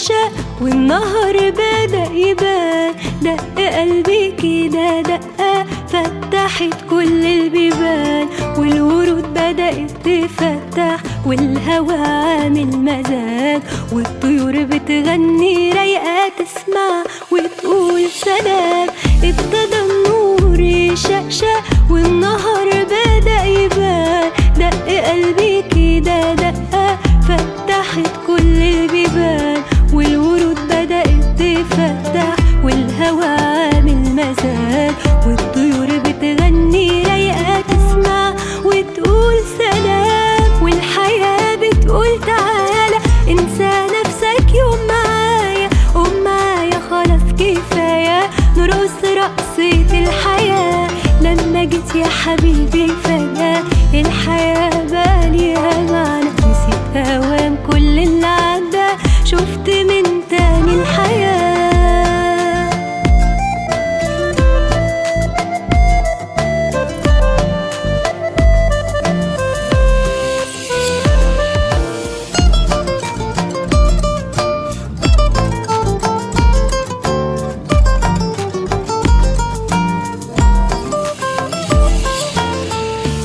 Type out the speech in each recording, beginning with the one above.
يشقشق والنهر بدأ يبان، دق قلبي كده دقة فتحت كل البيبان، والورود بدأت تفتح والهوا عامل مزاج، والطيور بتغني رايقة تسمع وتقول سلام. ابتدى النور يشقشق والنهر بدأ يبان، دق قلبي كده دقة فتحت كل البيبان، والورود بدأت تفتح والهوا عامل مزاج، والطيور بتغني رايقة تسمع وتقول سلام. والحياة بتقول تعالى انسى نفسك يوم معايا، قوم معايا خلاص كفاية نرقص رقصة الحياة. لما جيت يا حبيبي فجأة الحياة بقى ليها معنى، نسيت أوام كل اللي عدى، شفت من تاني الحياة.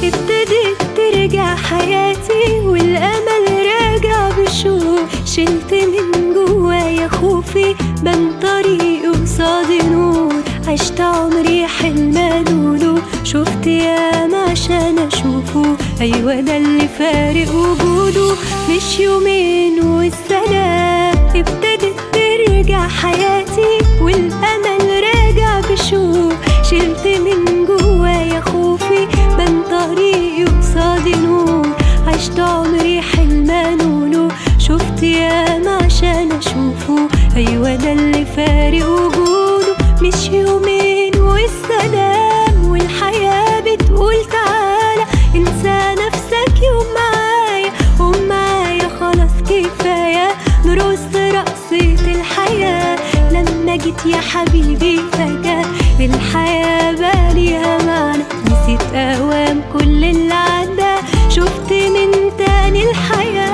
ابتدت ترجع حياتي والأمل راجع بشوق، شلت من جوايا خوفي بان طريقي قصادي نور، عشت عمري حلم أدوله، شفت ياما عشان أشوفه، أيوة ده اللي فارق وجوده مش يومين والسلام. ابتدت ترجع حياتي والأمل راجع بشوق، شلت من جوايا خوفي بان طريقي قصادي نور، عشت عمري حلم أنوله، شفت ياما عشان أشوفه، أيوة ده اللي فارق وجوده مش يومين والسلام. والحياة بتقول تعالى انسى نفسك يوم معايا، قوم معايا خلاص كفاية نرقص رقصة الحياة. لما جيت يا حبيبي فجأة الحياة بقى ليها معنى، نسيت أوام كل اللي عدى، شفت من تاني الحياة.